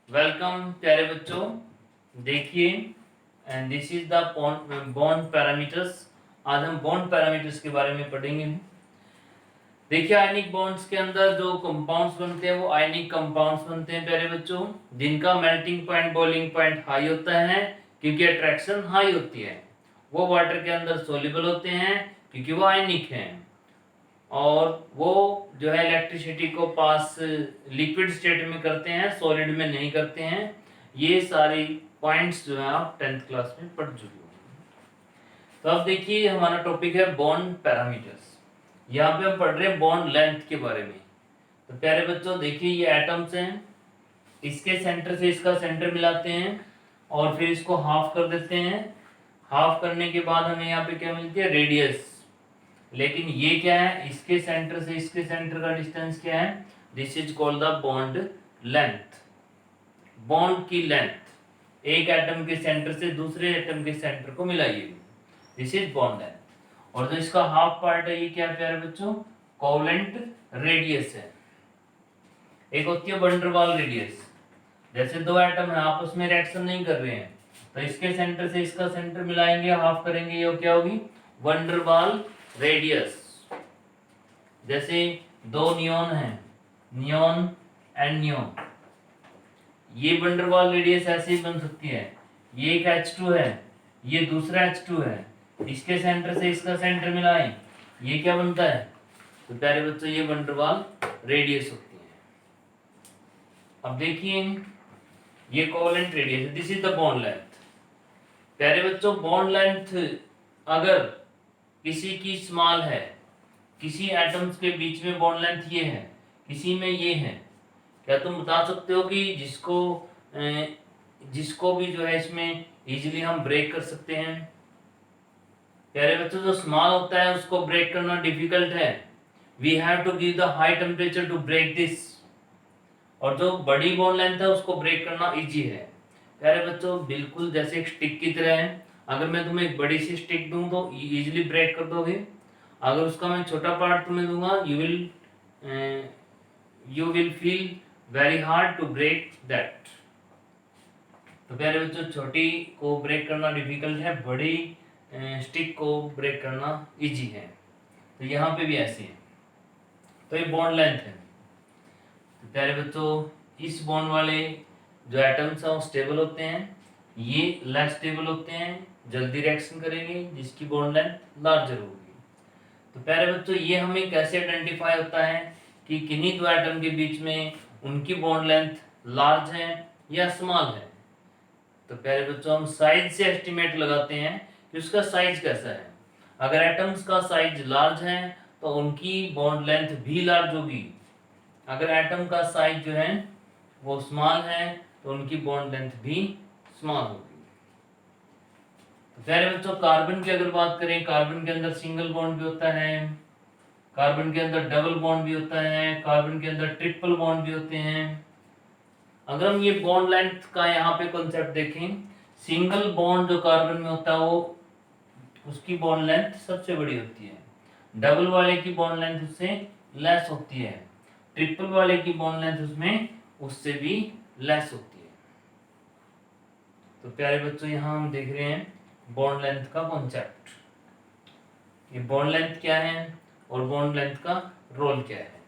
Welcome प्यारे बच्चों। देखिए, and this is the bond parameters. आज हम बॉन्ड पैरामीटर्स के बारे में पढ़ेंगे। देखिए, आयनिक बॉन्ड्स के अंदर जो कंपाउंड्स बनते हैं वो आयनिक कंपाउंड्स बनते हैं प्यारे बच्चों, जिनका melting point boiling point high होता है क्योंकि अट्रैक्शन हाई होती है। वो वाटर के अंदर सोल्यूबल होते हैं क्योंकि वो आयनिक हैं, और वो जो है इलेक्ट्रिसिटी को पास लिक्विड स्टेट में करते हैं, सॉलिड में नहीं करते हैं। ये सारी पॉइंट्स जो है आप 10th क्लास में पढ़ चुके हो। तो अब देखिए, हमारा टॉपिक है बॉन्ड पैरामीटर्स। यहाँ पे हम पढ़ रहे हैं बॉन्ड लेंथ के बारे में। तो प्यारे बच्चों देखिए, ये एटम्स हैं, इसके सेंटर से इसका सेंटर मिलाते हैं और फिर इसको हाफ कर देते हैं। हाफ करने के बाद हमें यहाँ पे क्या मिलती है, रेडियस। लेकिन ये क्या है, इसके सेंटर से इसके सेंटर का डिस्टेंस क्या है, this is called the bond length. Bond की लेंथ एक एटम के सेंटर से दूसरे एटम के सेंटर को मिलाइए, दिस इज बॉन्ड लेंथ। और जो इसका हाफ पार्ट है, ये क्या है प्यारे बच्चों, कोवेलेंट रेडियस है। एक होती है वंडरवाल रेडियस। जैसे दो एटम है, आपस में रिएक्शन नहीं कर रहे हैं, तो इसके सेंटर से इसका सेंटर मिलाएंगे, हाफ करेंगे, ये क्या होगी, वंडरवाल रेडियस। जैसे दो नियॉन है, नियॉन एंड नियॉन, ये वंडरवाल रेडियस ऐसे ही बन सकती है। ये एक H2 है, ये दूसरा H2 है, इसके सेंटर से इसका सेंटर मिलाएं, ये क्या बनता है, तो प्यारे बच्चों ये वंडरवाल रेडियस होती है। अब देखिए, ये कोवेलेंट रेडियस है, this is the bond length. प्यारे बच्चों, बॉन्ड लेंथ अगर किसी की स्मॉल है, किसी एटम्स के बीच में बॉन्ड लेंथ ये है, किसी में ये है, क्या तुम बता सकते हो कि जिसको भी जो है इसमें इजीली हम ब्रेक कर सकते हैं। प्यारे बच्चों, जो स्मॉल होता है उसको ब्रेक करना डिफिकल्ट है, we have to give the high temperature to break this. और जो बड़ी बॉन्ड लेंथ है उसको ब्रेक करना इजी है। प्यारे बच्चों, बिल्कुल जैसे एक स्टिक की तरह है, अगर मैं तुम्हें एक बड़ी सी स्टिक दूं तो इजीली ब्रेक कर दोगे। अगर उसका मैं छोटा पार्ट तुम्हें दूंगा, you will feel very hard to break that. तो प्यारे बच्चों, छोटी को ब्रेक करना डिफिकल्ट है, बड़ी स्टिक को ब्रेक करना इजी है। तो यहाँ पे भी ऐसे है। तो ये बॉन्ड लेंथ है। तो प्यारे बच्चों, इस बॉन्ड वाले जो एटम्स हैं वो स्टेबल होते हैं, ये लेस स्टेबल होते हैं, जल्दी रिएक्शन करेंगे, जिसकी बॉन्ड लेंथ लार्जर होगी। तो प्यारे बच्चों, ये हमें कैसे आइडेंटिफाई होता है कि किन्हीं दो एटम के बीच में उनकी बॉन्ड लेंथ लार्ज है या स्मॉल है। तो प्यारे बच्चों, हम साइज से एस्टिमेट लगाते हैं कि उसका साइज कैसा है। अगर एटम्स का साइज लार्ज है तो उनकी बॉन्ड लेंथ भी लार्ज होगी। अगर एटम का साइज जो है वो स्मॉल है तो उनकी बॉन्ड लेंथ भी स्मॉल होगी। तो प्यारे बच्चों, कार्बन की अगर बात करें, कार्बन के अंदर सिंगल बॉन्ड भी होता है, कार्बन के अंदर डबल बॉन्ड भी होता है, कार्बन के अंदर ट्रिपल बॉन्ड भी होते हैं। अगर हम ये बॉन्ड लेंथ का यहाँ पे कॉन्सेप्ट देखें, सिंगल बॉन्ड जो कार्बन में होता है वो उसकी बॉन्ड लेंथ सबसे बड़ी होती है, डबल वाले की बॉन्ड लेंथ उससे लेस होती है, ट्रिपल वाले की बॉन्ड लेंथ उसमें उससे भी लेस होती है। तो प्यारे बच्चों, यहाँ हम देख रहे हैं बॉन्ड लेंथ का कॉन्सेप्ट। ये बॉन्ड लेंथ क्या है और बॉन्ड लेंथ का रोल क्या है।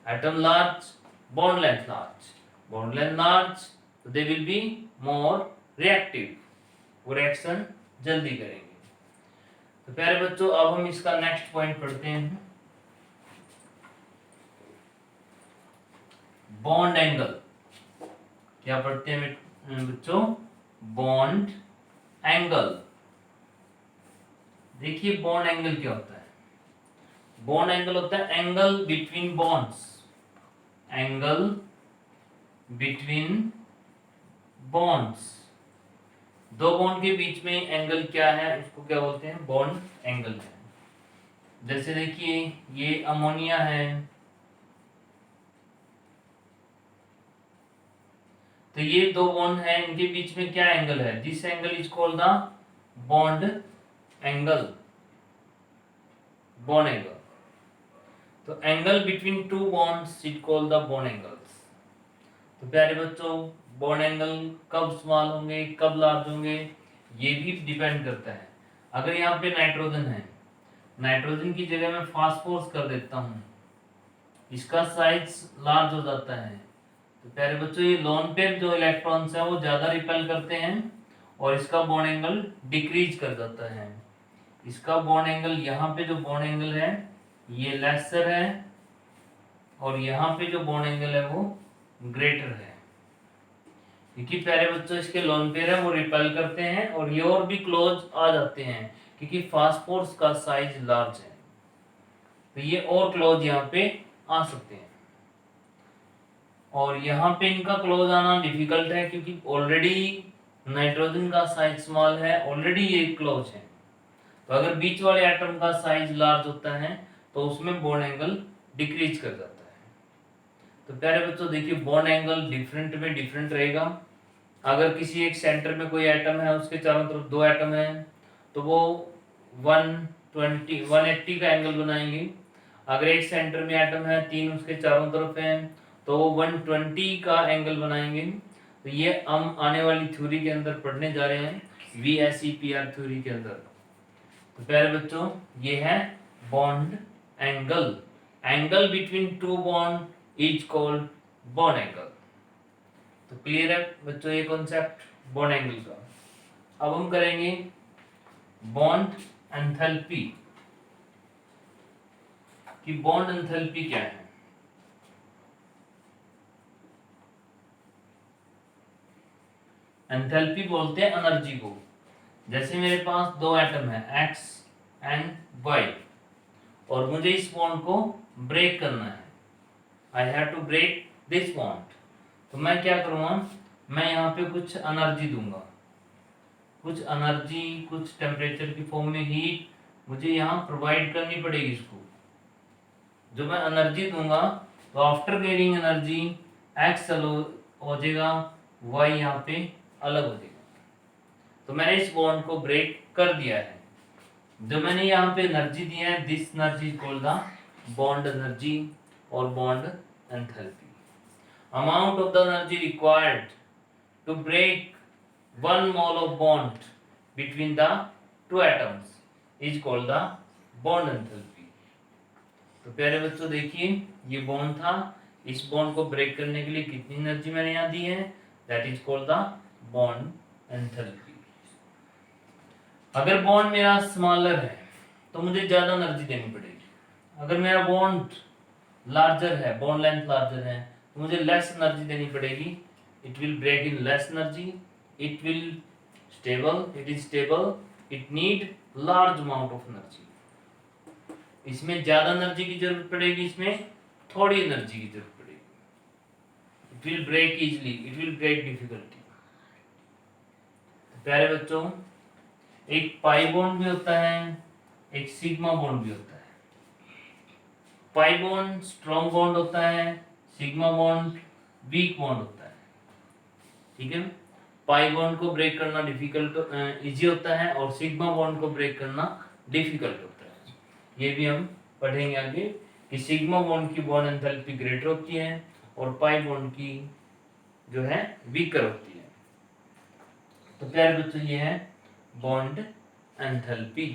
Atom large, bond length large, bond length large, तो they will be more reactive, वो रिएक्शन जल्दी करेंगे। तो प्यारे बच्चों, अब हम इसका नेक्स्ट पॉइंट पढ़ते हैं, बॉन्ड एंगल। क्या पढ़ते हैं बच्चों, बॉन्ड एंगल। देखिए, बॉन्ड एंगल क्या होता है। बॉन्ड एंगल होता है angle between bonds, angle between bonds. दो बॉन्ड के बीच में एंगल क्या है, उसको क्या बोलते हैं, बॉन्ड एंगल है। जैसे देखिए, ये अमोनिया है, तो ये दो बॉन्ड है, इनके बीच में क्या एंगल है, this angle is called the bond angle, bond angle. तो angle between two bonds is called the bond angles. तो प्यारे बच्चों, बॉन्ड एंगल कब स्मॉल होंगे, कब लार्ज होंगे, ये भी डिपेंड करता है। अगर यहाँ पे नाइट्रोजन है, नाइट्रोजन की जगह मैं फास्फोरस कर देता हूँ, इसका साइज लार्ज हो जाता है। तो प्यारे बच्चों, ये लोन पेयर जो इलेक्ट्रॉन्स है वो ज्यादा रिपेल करते हैं और इसका बॉन्ड एंगल डिक्रीज कर जाता है। इसका बॉन्ड एंगल, यहाँ पे जो बॉन्ड एंगल है ये लेसर है और यहाँ पे जो बॉन्ड एंगल है वो ग्रेटर है, क्योंकि प्यारे बच्चों इसके लोन पेयर है वो रिपेल करते हैं और ये और भी क्लोज आ जाते हैं क्योंकि फास्फोरस का साइज लार्ज है, तो ये और क्लोज यहाँ पे आ सकते हैं। और यहाँ पे इनका क्लोज आना डिफिकल्ट है क्योंकि ऑलरेडी नाइट्रोजन का साइज स्मॉल है, ऑलरेडी ये क्लोज है। तो अगर बीच वाले एटम का साइज लार्ज होता है तो उसमें बॉन्ड एंगल डिक्रीज कर जाता है। तो प्यारे बच्चों देखिए, बॉन्ड एंगल डिफरेंट में डिफरेंट रहेगा। अगर किसी एक सेंटर में कोई एटम है, उसके चारों तरफ दो एटम है, तो वो 180 का एंगल बनाएंगे। अगर एक सेंटर में एटम है, तीन उसके चारों तरफ हैं, तो वो 120 का एंगल बनाएंगे। तो ये हम आने वाली थ्योरी के अंदर पढ़ने जा रहे हैं, VSEPR थ्योरी के अंदर। तो प्यारे बच्चों, ये है bond angle. Angle between to bond is called bond angle. तो क्लियर है बच्चों ये कॉन्सेप्ट बॉन्ड एंगल का। अब हम करेंगे बॉन्ड एंथैल्पी कि बॉन्ड एंथैल्पी क्या है। एंथैल्पी बोलते हैं एनर्जी को। जैसे मेरे पास दो एटम है X एंड Y और मुझे इस बॉन्ड को ब्रेक करना है, I have to break this bond. तो मैं क्या करूँगा, मैं यहाँ पे कुछ एनर्जी दूंगा, कुछ एनर्जी, कुछ टेम्परेचर की फॉर्म में हीट मुझे यहाँ प्रोवाइड करनी पड़ेगी इसको। जो मैं एनर्जी दूंगा तो आफ्टर गेटिंग एनर्जी X हो जाएगा, Y यहाँ पे अलग हो जाएगा। तो मैंने इस बॉन्ड को ब्रेक कर दिया है। जो मैंने यहाँ पे एनर्जी दिया है, this energy is called the bond energy और bond enthalpy. Amount of the energy required to break 1 mole of bond between the two atoms is called the bond enthalpy। तो प्यारे बच्चों देखिए, ये बॉन्ड था, इस बॉन्ड को ब्रेक करने के लिए कितनी एनर्जी मैंने यहाँ दी है, that is called the bond enthalpy. अगर बॉन्ड मेरा स्मॉलर है तो मुझे ज्यादा एनर्जी देनी पड़ेगी। अगर मेरा बॉन्ड लार्जर है, बॉन्ड लेंथ लार्जर है, तो मुझे लेस एनर्जी देनी पड़ेगी। It will break in less energy, it will stable, it is stable, it need large amount of energy. इसमें ज्यादा एनर्जी की जरूरत पड़ेगी, इसमें थोड़ी एनर्जी की जरूरत पड़ेगी। It will break easily, it will break difficulty. प्यारे बच्चों, एक पाई बॉन्ड भी होता है, एक सिग्मा बॉन्ड भी होता है। पाई बॉन्ड स्ट्रॉन्ग बॉन्ड होता है, सिग्मा बॉन्ड वीक बॉन्ड होता है। ठीक है, पाई बॉन्ड को ब्रेक करना डिफिकल्ट इजी होता है और सिग्मा बॉन्ड को ब्रेक करना डिफिकल्ट होता है। ये भी हम पढ़ेंगे आगे कि सिग्मा बॉन्ड की बॉन्ड एंथैल्पी ग्रेटर होती है और पाई बॉन्ड की जो है वीकर होती है। तो प्यारे बच्चों, ये है बॉन्ड एंथैल्पी।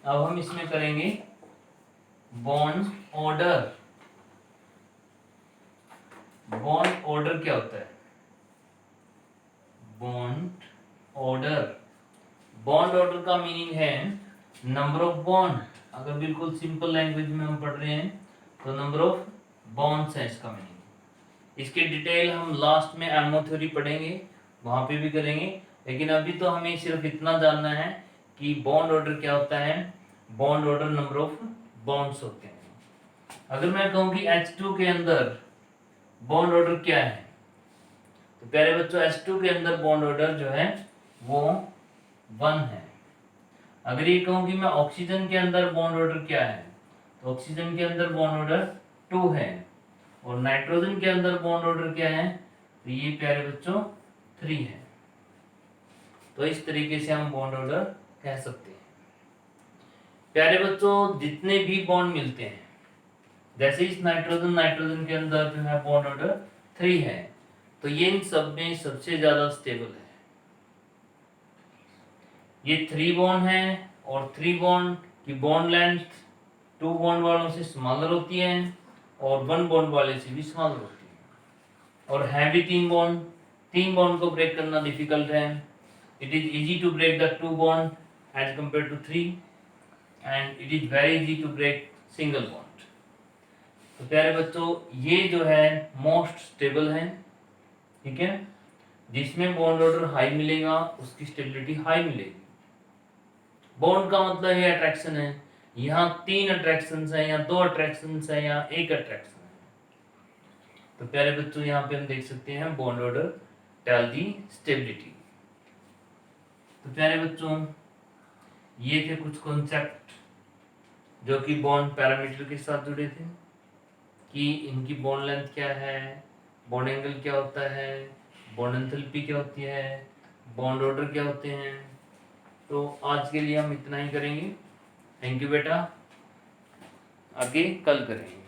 अब हम इसमें करेंगे बॉन्ड ऑर्डर। बॉन्ड ऑर्डर क्या होता है? बॉन्ड ऑर्डर, बॉन्ड ऑर्डर का मीनिंग है नंबर ऑफ बॉन्ड। अगर बिल्कुल सिंपल लैंग्वेज में हम पढ़ रहे हैं तो नंबर ऑफ बॉन्ड्स है इसका मीनिंग। इसके डिटेल हम लास्ट में एमओ थ्योरी पढ़ेंगे, वहां पे भी करेंगे, लेकिन अभी तो हमें सिर्फ इतना जानना है कि बॉन्ड ऑर्डर क्या होता है। Bond order number of bonds होते हैं। अगर मैं कहूँ कि H2 के अंदर बॉन्ड ऑर्डर क्या है, तो प्यारे बच्चों H2 के अंदर बॉन्ड ऑर्डर जो है वो 1 है। अगर ये कहूँ कि मैं ऑक्सीजन के अंदर बॉन्ड ऑर्डर क्या है, तो ऑक्सीजन के अंदर बॉन्ड ऑर्डर 2 है। और नाइट्रोजन के अंदर बॉन्ड ऑर्डर क्या है, तो ये प्यारे बच्चों 3 है। तो इस तरीके से हम बॉन्ड ऑर्डर कह सकते हैं। प्यारे बच्चों, जितने भी बॉन्ड मिलते हैं, जैसे इस नाइट्रोजन के अंदर जो है बॉन्ड ऑर्डर 3 है, तो ये इन सब में सबसे ज्यादा स्टेबल है। ये 3 बॉन्ड है और 3 बॉन्ड की बॉन्ड लेंथ 2 बॉन्ड वालों से स्मॉलर होती है और 1 बॉन्ड वाले से भी स्मॉलर होती है। और है भी 3 बॉन्ड को ब्रेक करना डिफिकल्ट है। It is easy to break the 2 bond as compare to 3 and it is very easy to break single bond. तो प्यारे बच्चों, ये जो है मोस्ट स्टेबल है, ठीक है। जिसमें बॉन्ड ऑर्डर हाई मिलेगा उसकी स्टेबिलिटी हाई मिलेगी। बॉन्ड का मतलब है अट्रैक्शन है। यहाँ 3 अट्रैक्शन है, या 2 अट्रैक्शन है, या 1 अट्रैक्शन है। तो प्यारे बच्चों, यहाँ पे हम देख सकते हैं bond order tell the stability. तो प्यारे बच्चों, ये थे कुछ कॉन्सेप्ट जो कि बॉन्ड पैरामीटर के साथ जुड़े थे, कि इनकी बॉन्ड लेंथ क्या है, बॉन्ड एंगल क्या होता है, बॉन्ड एंथैल्पी क्या होती है, बॉन्ड ऑर्डर क्या होते हैं। तो आज के लिए हम इतना ही करेंगे। थैंक यू बेटा, आगे कल करेंगे।